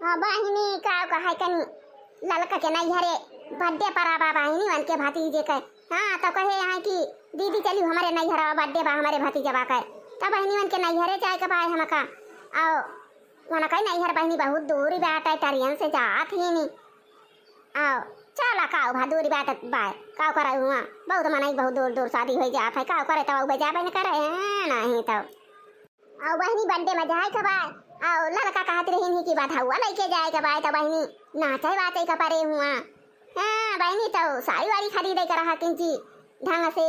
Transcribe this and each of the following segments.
बहिनी का कहे कनी ललका के नहीं हरे बर्थडे पर आबा बहिनी वन के भतीजे के। हाँ तो कहे यहाँ की दीदी चली हमारे नहीं हरा बर्थडे बा हमारे भतीजे बा के तब बहिनी वन के नहीं हरे चाय के पाए हमका आओ वना कहीं नहीं हर बहिनी बहुत दूरी बात है टरियन से जात ही नहीं आओ चला काओ भादूरी बात बाय काओ करे हुआ बहुत मनाई बहुत दूर दूर शादी हो जात है काओ करे तो बजा बहन करे नहीं तो आओ बहिनी बर्थडे में जाए के बाय आओ लड़का कहत रही की बात हुआ लेके जाए के बाय तो बहिनी नाचे बाते का परे हुआ। हाँ बहिनी तो साड़ी वाड़ी खरीदे कर रहा किंची ढंग से।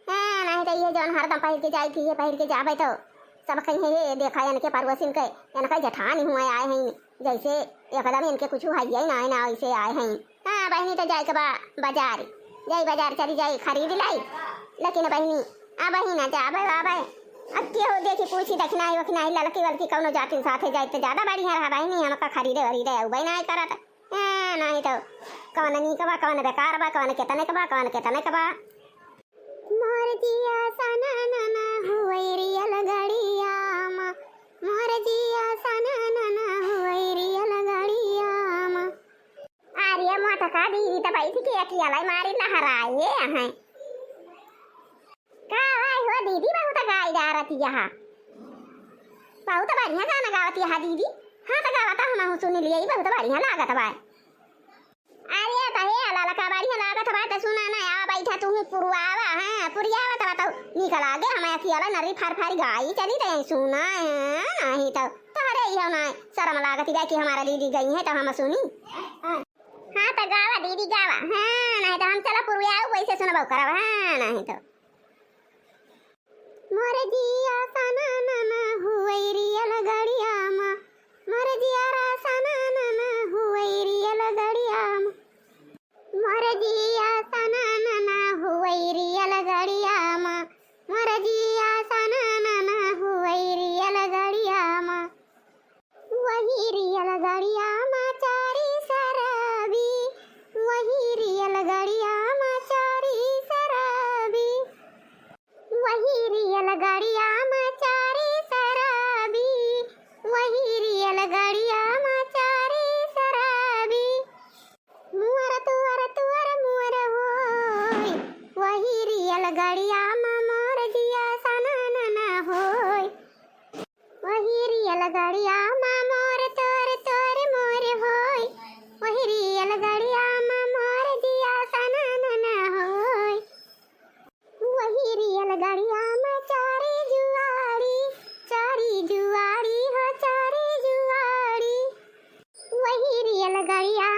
हाँ नहीं तो ये जौन हरदम पहन के जाए थी ये पहन के जाबे तो सब कहीं हे देखा इनके परवसिन के इनका जठान हुए आए हैं जैसे एकदम इनके कुछ है ना ना ऐसे आए हैं। हाँ बहनी तो जाए के बाजार जाई बाजार चली जाई खरीद लाई लेकिन बहनी आ बहिना जाबे आबे अब के हो देखी पूछी दखना ही वखना ही लड़की वलकी कौनो जातिन साथे जाए तो ज्यादा बढ़िया रहा बहनी हमका खरीदे वरीदे उबे ना करत। नहीं तो कौन नहीं कबा कौन बेकार बा कौन केतने कबा मोर जिया सना नना हुई रियल गड़िया मोर जिया सना नना हुई रियल गड़िया आर्य मोटा का दीदी तो बैठी के अकेला मारी लहराए हैं का भाई हो दीदी बहुत गाई जा रही यहाँ बहुत बढ़िया गाना गावती है दीदी। हाँ तो गावता हम सुन लिए बहुत बढ़िया लागत बा। अरे तहे ललका बढ़िया लागत बा तो सुना ना आ बैठा तू पुरवावा। हाँ पुरियावा तो बताओ निकल आगे हम अकेला नरी फर गाई चली तो सुना है नहीं तो अरे ये ना शर्म लागत है कि हमारा दीदी गई है तो हम सुनी। हाँ तो गावा दीदी गावा। हाँ नहीं तो हम चला पुरवाओ वैसे सुनबो करब। हाँ नहीं तो मोर जिया सना नना हुई रियल गड़िया मोर जिया रा सना नना हुई रियल गड़िया मोर जिया सना नना हुई रियल गड़िया मोर जिया सना नना हुई रियल गड़िया वही रियल गड़िया चारी शराबी वही रियल गड़िया चारी शराबी वही रियल गड़िया चारी शराबी वही रियल गड़िया चारी शराबी मुअर तुअर मुअर होय वही रियल गड़िया मोर जिया सना नना होय वही रियल गड़िया मोर तोर मोर होय वही रियल गड़िया मोर जिया सना नना होय वही रियल गड़िया चारी जुआड़ी हो चारी जुआड़ी वही रियल गड़िया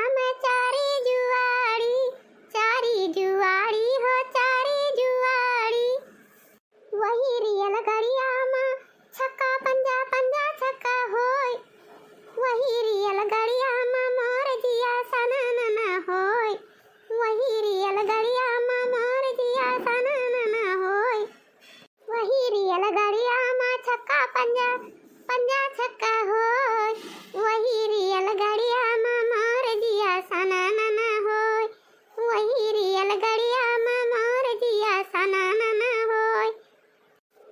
चारी जुआड़ी हो चारी जुआड़ी वही रियल गड़िया छक्का पंजा पंजा छक्का होय वही रियल गड़िया मोर जिया सना नना होय वही रियल गड़िया मोर जिया सना नना होय वही रियल गड़िया छक्का पंजा पंजा छक्का होय वही रियल गड़िया मोर जिया सना नना होय वही रियल गड़िया मोर जिया सना नना होय।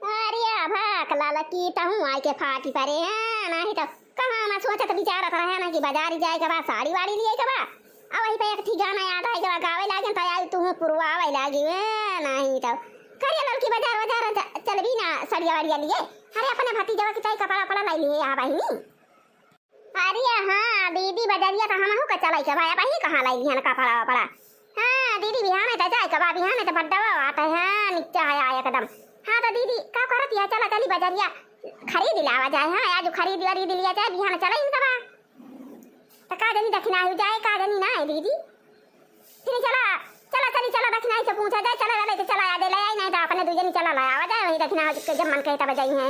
अरे भाक ललकी तो हूँ आई के फाटी परे हैं नहीं तो कहाँ मैं सोचत विचारत रहे ना कि बाजार जाए के बाद साड़ी वाड़ी लिए के बाद अब वही पे एक ठीक गाना याद है के गावे लागे तो आई तू पुरवावे लागी नहीं तो करिए लड़की बाजार चल भी ना सड़िया वाड़िया लिए। अरे अपने भतीजा की चाय कपड़ा पड़ा लाई लिए यहाँ बहिनी। अरे हाँ दीदी बाजारिया तो हम का चलाई के भाई बही कहाँ लाई लिए कपड़ा पड़ा। हाँ दीदी बिहान तो जाए कबा बिहान तो बड्डा आता है नीचे आया एकदम। हाँ तो दीदी का करत है चला चली बाजारिया खरीद लावा जाए। हाँ आज खरीद वरीद लिया जाए बिहान चला इन कबा तो का जनी दखना हो जाए का जनी ना है दीदी फिर चला दक्षिणा से पूछा जाए चला तो चला याद ले आई नहीं तो अपने दूजनी चला लाया जाए वही दक्षिणा जब मन कहता बजाई है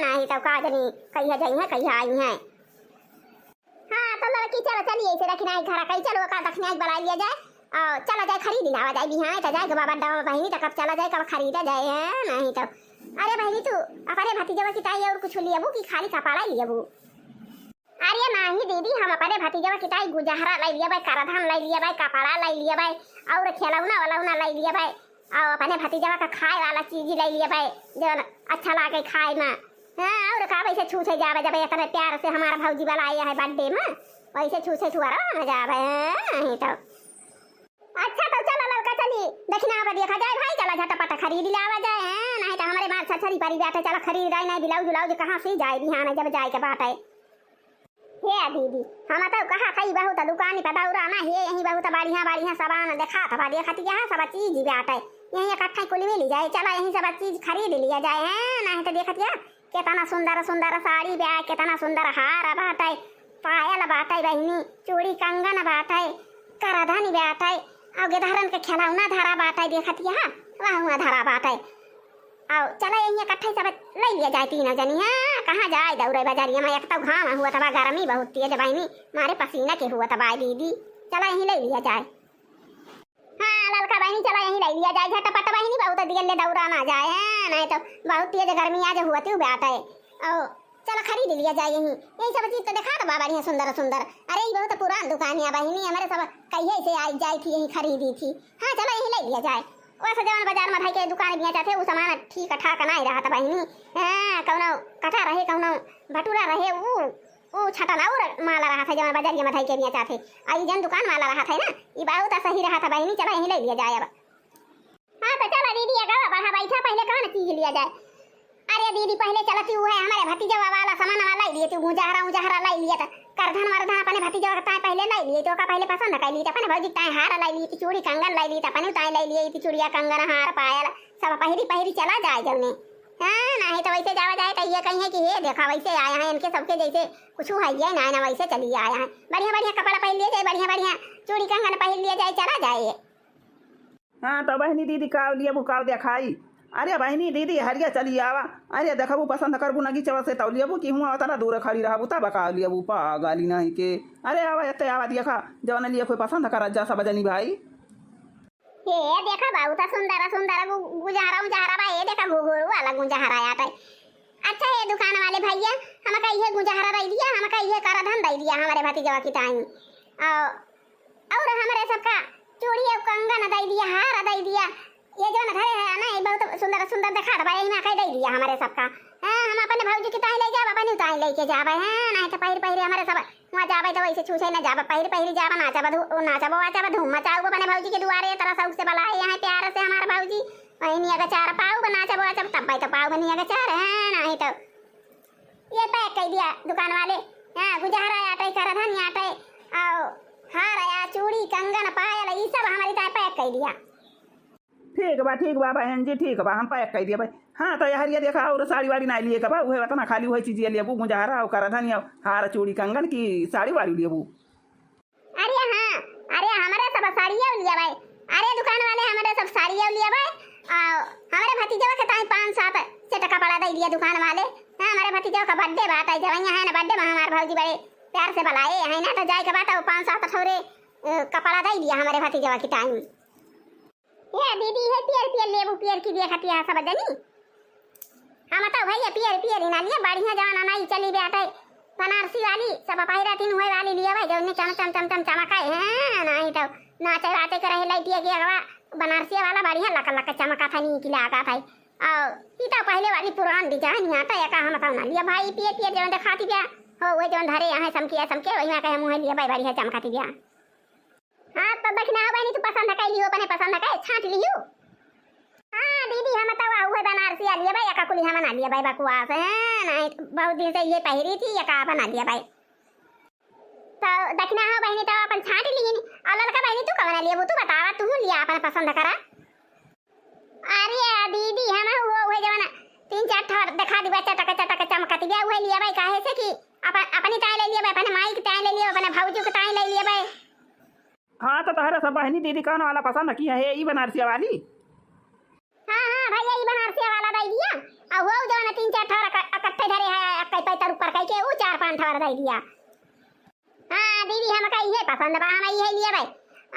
नहीं तो का जनी कहिया जाई है कहिया आई है। हाँ तो लड़की चलो चलिए इसे दक्षिणा घर कहीं चलो का दक्षिणा बुला लिया जाए और चला जाए खरीद लावा जाए बिहान तो जाए बाबा दावा बहनी तो कब चला जाए कब खरीदा जाए है नहीं तो। अरे बहनी तू अपने भतीजा की ताई और कुछ लिया कि खाली कपड़ा लिया। अरे नहीं दीदी हम अपने भतीजा की ताई गुजहरा लाई लिया भाई कराधान लाई लिया भाई कपड़ा लाई लिया भाई और खिलौना वाला लाई लिया भाई और अपने भतीजा का खाए वाला चीज लाई लिया भाई जो अच्छा लागे खाए में। हाँ और का वैसे छूछे जावे जब इतने प्यार से हमारा भौजी वाला आया है बर्थडे में वैसे छूसे छुआरा ना जावे नहीं तो अच्छा तो चला लड़का चली देखना आवा देखा जाए भाई चला झटपट खरीद ले आवा जाए नहीं तो हमारे मार छछरी परी बैठे चला खरीद रही नहीं ब्लाउज ब्लाउज कहाँ से जाए बिहान जब जाए के बात है हे दीदी हम तो कहा खई बहुत दुकान पे दौड़ा ना हे यही बहुत बढ़िया बढ़िया सामान देखा था देखती यहाँ सब चीज बैठ है यही इकट्ठा कुल में ली जाए चला यही सब चीज खरीद लिया जाए है नहीं तो देखती कितना सुंदर सुंदर साड़ी ब्याह कितना सुंदर हार बाट है पायल बाट है बहनी चूड़ी कंगन बाट है कराधानी बाट है आगे धारन के खिलौना धारा बाट है देखती वहाँ धारा बाट है आओ चला यही इकट्ठे सब ले लिया जाए तीनों जनी हाँ कहाँ जाए दौड़े बाजारिया में एक तो घाम हुआ था गर्मी बहुत तेज बहनी मारे पसीना के हुआ था दीदी चला यही ले लिया जाए हाँ ललका बहनी चला यही ले लिया जाए झटपट बहनी बहुत दिल दौड़ा ना जाए है नहीं तो बहुत तेज गर्मी आज हुआ थी बैठ है ओ चलो खरीद लिया जाए यही सब चीज तो दिखा दो बढ़िया सुंदर सुंदर अरे ये बहुत पुरान दुकान है बहनी हमारे सब कहिए से आई जाई थी यही खरीदी थी हाँ चलो यही ले लिया जाए वैसे जवान बाजार में भाई के दुकान बिया जाते वो सामान ठीक ठाक नहीं रहा था बहनी हाँ कौनो कटा रहे कौनो भटूरा रहे वो छटा ना और माला रहा था जवान बाजार में भाई के बिया जाते आई जन दुकान वाला रहा था ना ये बहुत सही रहा था बहनी चलो यही ले लिया जाए अब हाँ तो चलो दीदी अगर बढ़ा बैठा पहले कौन चीज लिया जाए अरे दीदी पहले चलती हुआ है हमारे भतीजा वाला सामान वाला लिए थे गुजारा लाई लिया था करधन वरधन अपने भतीजा का पहले लाई लिए तो का पहले पसंद कर लिए अपने भौजी ताए हार लाई ली थी चूड़ी कंगन लाई ली अपने ताए लाई लिए थी चूड़िया कंगन हार पायल सब पहरी चला जाए जमने हाँ नहीं तो वैसे जावा जाए तो ये कहीं है कि ये देखा वैसे आया है इनके सबके जैसे कुछ है ये ना वैसे चलिए आया है बढ़िया बढ़िया कपड़ा पहन लिया जाए बढ़िया बढ़िया चूड़ी कंगन पहन लिया जाए चला जाए हाँ तो बहनी दीदी काव लिए बुकाव देखाई अरे बहनी दीदी हरिया चली आवा अरे देखबू पसंद करबू नगी चवा से तौलियबू कि हुआ तना दूर खड़ी रहबू तब बका लियबू पा गाली नहीं के अरे आवा एते आवा देखा जवन लिए कोई पसंद कर जा सब जनी भाई ये देखा बहुत सुंदर सुंदर गुजारा बा ये देखा घुघरू वाला गुजारा आता है अच्छा ये दुकान वाले भैया हम का ये गुजारा दे दिया हम का ये कराधन दे दिया हमारे भतीजा की टाइम और हमारे सबका चूड़ी और कंगन दे दिया हार दे दिया ये जो घर है ना ये बहुत सुंदर सुंदर दिखा दबा यही कह दे दिया हमारे सबका हाँ हम अपने भौजी की ताई ले जाब अपने ताई लेके जाबे हैं नहीं तो पहले हमारे सब वहाँ जाबे तो वैसे छूछे न जाब पहले जाब नाचा धूम मचाऊ अपने भौजी के दुआरे तरह शौक से बुलाए यहाँ प्यार से हमारे भौजी वही अगर चार पाऊ नाचा तब तो पाऊ बनी अगर चार है नहीं तो ये पैक कर दिया दुकान वाले हाँ गुजारा आटे कराधन आटे और हार आया चूड़ी कंगन पायल ये सब हमारी ताई पैक कर दिया ठीक बा बहन जी ठीक बा हम पैक कर दिया भाई हाँ तो हरिया देखा और साड़ी वाड़ी नहीं लिए कबा वह बता खाली वही चीज लेबू गुजारा और कराधन हार चूड़ी कंगन की साड़ी वाड़ी लेबू अरे हाँ अरे हमारे सब साड़ियाँ लिया भाई अरे दुकान वाले हमारे सब साड़ियाँ लिया भाई हमारे भतीजा के ताई 5-7 से टका पड़ा दे दिया दुकान वाले हाँ हमारे भतीजा का बर्थडे बात है जब यहाँ है ना बर्थडे में हमारे भौजी बड़े प्यार से बुलाए है ना तो जाए के बात 5-7 ठौरे कपड़ा दे दिया हमारे भतीजा की टाइम ये दीदी है पियर लेबू पियर की देखती है सब जनी हम तो भैया पियर ही ना लिए बढ़िया जवाना नहीं चली बैठे बनारसी वाली सब पहिरा तीन हुए वाली लिए भाई जो चम चमकाए हैं नहीं तो नाचे वाचे कर रहे लाइटिया की अगवा बनारसी वाला बढ़िया लक चमका था नी की लगा था और ई तो पहले वाली पुरान डिजाइन आता है का हम तो ना लिया भाई पियर जवन दिखाती बिया हो वो जवन धरे यहाँ समके वही में कहे मुंह लिया भाई बढ़िया चमकाती बिया हाँ तो देखना बहनी तू पसंद कर लियो अपने पसंद कर छांट लियो हाँ दीदी हम तो हुए बनारसी आ लिया भाई का कुली हम ना लिया भाई बकवास है नहीं बहुत दिन से ये पहरी थी या का बना लिया भाई तो देखना हो बहनी तो अपन छांट लिए और लड़का बहनी तू कब ना लिया वो तू बतावा तू लिया अपन पसंद करा अरे दीदी हम हुए जवाना 3-4 ठर दिखा दी बच्चा टक चमकती दिया हुए लिया भाई काहे से कि अपनी ताई ले लिया भाई अपने माई की ताई ले लिया अपने भौजी की ताई ले लिया भाई हाँ तो तहरा सब बहनी दीदी कौन वाला पसंद की है ये बनारसी वाली हाँ भैया ये बनारसी वाला दे दिया और वो जो ना 3-4 ठर इकट्ठे धरे है कई पैतर ऊपर कई के वो 4-5 ठर दे दिया हाँ दीदी हम का ये पसंद बा हम ये लिया भाई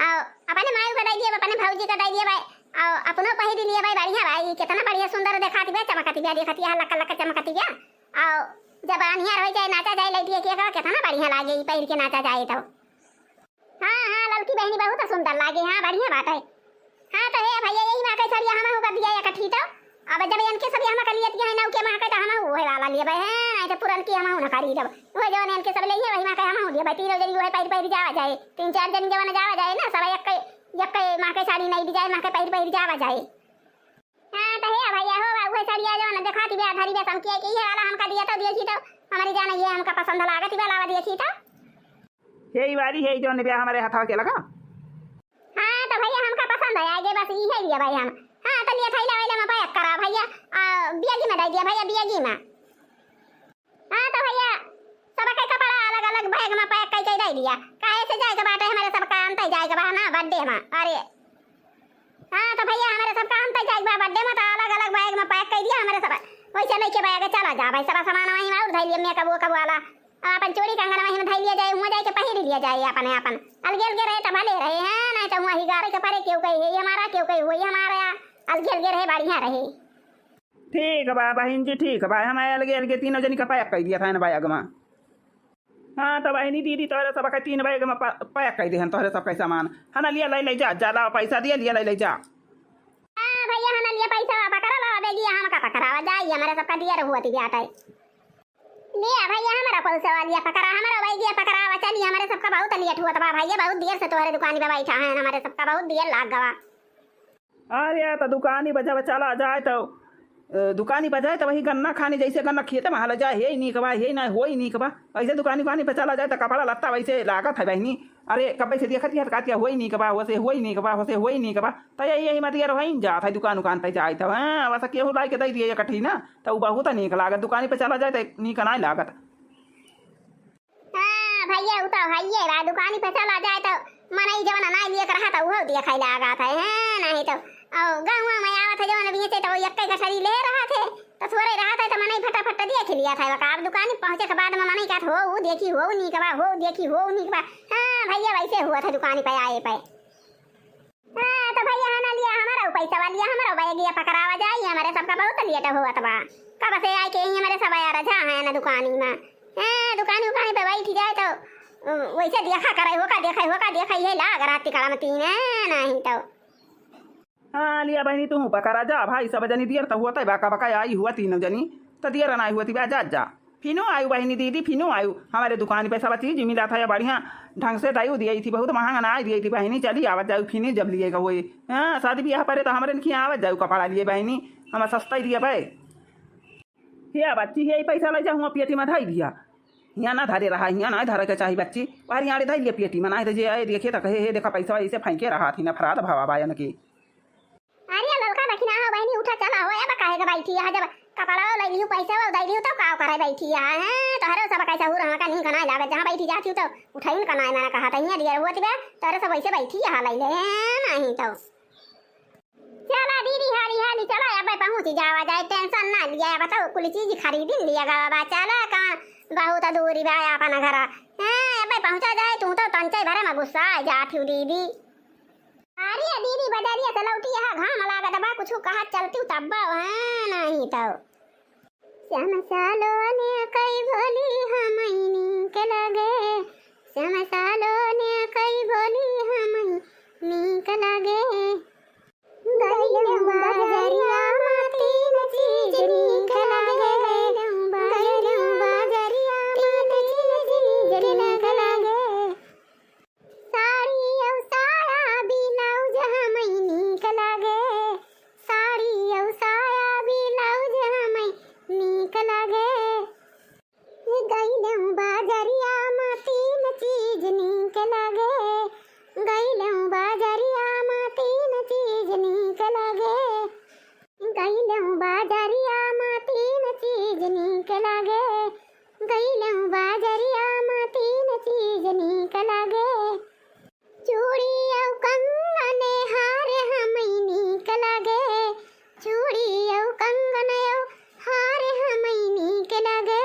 और अपने माई को दे दिया अपने भौजी का दे दिया भाई और अपनो पहरी लिया भाई बढ़िया भाई कितना बढ़िया सुंदर दिखाती है चमकती है देखती है लक चमकती है और जब अनियार हो जाए नाचा जाए लड़की के कितना बढ़िया लागे पहन के नाचा जाए तो हाँ लड़की बहनी बहुत सुंदर लागे हाँ बढ़िया बात है हाँ तो हे भैया यही बात है सर हम कर दिया इकट्ठी तो अब जब इनके सब हम कर लिए है नौ के मां का हम ओए वाला लिए भाई है नहीं तो पुरन की हम न करी जब वो जवन इनके सब लिए वही मां का हम लिए भाई तीनों जनी वो पैर पैर जावा जाए 3-4 जन जवन जावा जाए ना सब एक मां के साड़ी नहीं दी जाए मां के पैर पैर जावा जाए। हां तो है भैया हो वो साड़ी आ जवन दिखाती बे धरी बे समकी के ये वाला हमका दिया तो देखी तो हमारी जान ये हमका पसंद लागत वाला देखी तो यही वाली है जो ने हमारे हाथ के लगा। हां तो भैया हमका पसंद है आगे बस ये है लिया भाई हम। हां तो लिया थैला वाला में पैक करा भैया बियागी में दे दिया भैया बियागी में। हां तो भैया सब के कपड़ा अलग अलग बैग में पैक कर दे दिया काहे से जाए के बाटे हमारे सब का अंत जाए के बा ना बर्थडे में अरे। हां तो भैया हमारे सब का अंत जाए के बर्थडे में तो अलग अलग बैग में पैक कर दिया हमारे सब वैसे नहीं के बैग चला जा भाई सब सामान वहीं में उठ लिया मैं कबो कबो वाला अपन चोरी कंगन वहीं में धइ लिया जाए हुआ जाए के पहिर लिया जाए अपन अपन अलगे अलगे रहे तो भले रहे हैं नहीं तो वहीं गारे के परे क्यों कही है हमारा क्यों कही हुई हमारा अलगे अलगे रहे बढ़िया रहे। ठीक है बहन जी ठीक है हम अलगे अलगे तीनों जनी का पैक कर दिया था ना बैग में। हाँ तो बहनी दीदी तोहरे सब 3 बैग में पैक कर दिहन तोहरे सब सामान है ना लिया ले जा ज्यादा पैसा दिया लिया ले जा। हां भैया है ना लिया पैसा पकड़ा ला बेगी हम का पकड़ावा जाई हमारे सब का दिया रहती बेटा लिया भैया हमारा पैसा वालिया पकड़ा हमारा भाई दिया पकड़ावा चली हमारे सब का बहुत लेट हुआ था भैया बहुत देर से तोहरे दुकान पे बैठा है हमारे सब का बहुत देर लाग गवा। अरे तो दुकानी बजा चला जाए तो दुकानी बजाए तो वही गन्ना खाने जैसे गन्ना खेते में हल जाए हे नहीं कबा हे ना हो ही नहीं कबा ऐसे दुकानी पे चला जाए तो कपड़ा लत्ता वैसे लागत है बहनी। अरे कब से देखती है कातिया हो ही नहीं कबा वैसे हो ही नहीं कबा वैसे हो ही नहीं कबा तो यही मत यार वहीं जाता है दुकान पे जाए तो हाँ वैसा केहू ला के दे दिए इकट्ठी ना तो बहुत नीक लागत दुकानी पे चला जाए तो नीक नहीं लागत। हां भैया उ तो हइए बा दुकानी पे चला जाए तो मनई जवन ना लिए कर रहा था वो दिया खाई लागत है नहीं तो गाँव में आवत है जवन बीते तो एक का शरी ले रहा थे तो थोड़े रहा था तो मनई फटाफट देख लिया था अब दुकान पहुंचे के बाद में मनई का हो वो देखी हो नहीं कबा हो देखी हो नहीं कबा। हां भैया वैसे हुआ था दुकान पे आए पे। हां तो भैया ना लिया हमारा पैसा वालिया हमारा बैग ये पकड़ावा जाई हमारे सबका बहुत लेट हुआ था कब से आए के हमारे सब यार रहा है ना दुकानी में। हां दुकानी पे बैठ जाए तो वैसे देखा करे देखा ये लाग रात कला में 3 नहीं तो। हाँ लिया बहनी तू पकड़ा जा भाई सब जनी दियर तो हुआ बाका बका आई हुआ तीनों जनी तो दियर ना हुआ थी जा जा फिनो आयु बहनी दीदी फिनो आयु हमारे दुकान पे सब चीज मिला था बढ़िया ढंग से दायु दी थी बहुत महंगा ना दी थी बहनी चली आवत जाऊ फिनी जब लिएगा वो। हाँ शादी ब्याह परे तो हमारे नहीं आवत जाऊ कपड़ा लिए बहनी हम सस्ता ही दिया भाई हे बच्ची यही पैसा ले जाऊँ पेटी में धाई दिया यहाँ ना धरे रहा यहाँ ना धरे के चाहिए बच्ची बाहर यहाँ धाई लिया पेटी में ना देखे तो कहे हे देखा पैसा ऐसे फेंके रहा थी ना फराद भावा बायन की। अरे लड़का देखना हो बहनी उठा चला हो अब काहे के बैठी है जब कपड़ा ले लियो पैसा वो दे लियो तो का करे बैठी है तो हरे सब कैसा हो रहा का नहीं कना लागे जहां बैठी जाती तो उठाई कना मैंने कहा था यहां दिया हुआ थी तो सब वैसे बैठी है ले ले नहीं तो चला दीदी हाली चला अब पहुंच जावा जाए टेंशन ना लिया बताओ कुल चीज खरीद लिया गा चला कहां बहुत दूरी बा अपन घर है अब पहुंचा जाए तू तो तंचे भरे में गुस्सा आ जाती दीदी। अरे दीदी बजारिया से लौटी है घाम लागत बा कुछ कहा चलती तब नहीं तो श्याम सालो ने कई बोली हमनी के लगे श्याम सालो ने कई बोली हमनी के लगे गइलू बजरिया माटी न चीज नीक लगे गइलू बजरिया माटी न चीज नीक लगे साड़ी औ साया ब्लाउज हमई नीक लगे साड़ी औ साया ब्लाउज हमई नीक लगे गइलू बाजरिया में 3 चीज नीक लगे गइलू बाजरिया में 3 चीज नीक लगे गइलू बाजरिया में 3 चीज नीक लगे गइलू बाजरिया में 3 चीज नीक लगे चूड़ी औ कंगन हार हमई नीक लगे चूड़ी औ कंगन औ हार हमई नीक लगे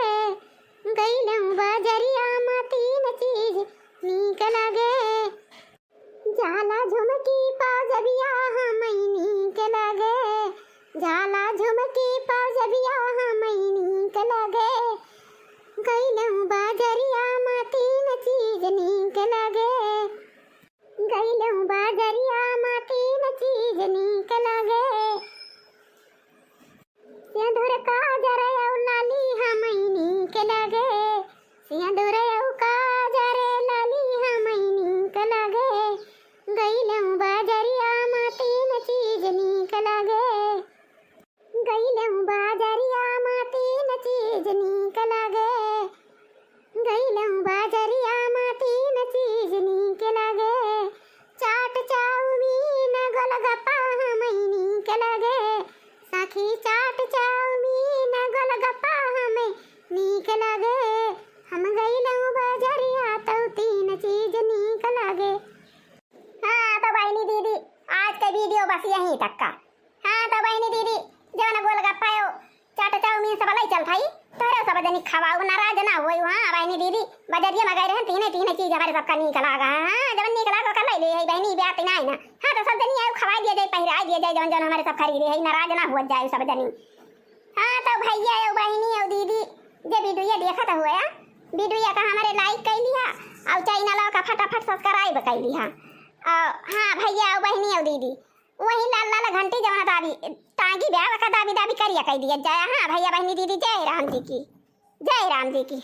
गइलू बाजरिया में 3 चीज नीक लगे जाला झुमकी पाजबिया हमई नीक लगे जाला झुमकी पाजबिया हमई नीक लगे गइलू बाजरिया में 3 चीज नीक लगे गइलू बाजरिया में 3 चीज नीक लगे। बस यहीं तक का। हाँ तो बहनी दीदी जवन गोलगप्पा यो चाट चाउमीन सब लई चल थाई तोरे सब जनी खवाऊ नाराज ना होई। हां बहनी दीदी बजरिया में गए रहन तीने चीज हमारे सबका नीक लागा। हां जवन नीक लागा कर ले है बहनी ब्याह ना ना। हां तो सब जनी आयो खवा दिया जाए पहिरा दिया जाए जवन जवन हमारे सब खरीदे है नाराज ना हो जाए सब जनी। हां तो भैया यो बहनी यो दीदी जे वीडियो देखत हुआ वीडियो का हमारे लाइक कर लिया और चैनल का फटाफट सब्सक्राइब कर लिया। हाँ भैया यो बहनी यो दीदी वही लाल लाल घंटी जवन दाबी तांगी ब्याह का दाबी करिया कह दिया जाए। हाँ भैया बहनी दीदी जय राम जी की।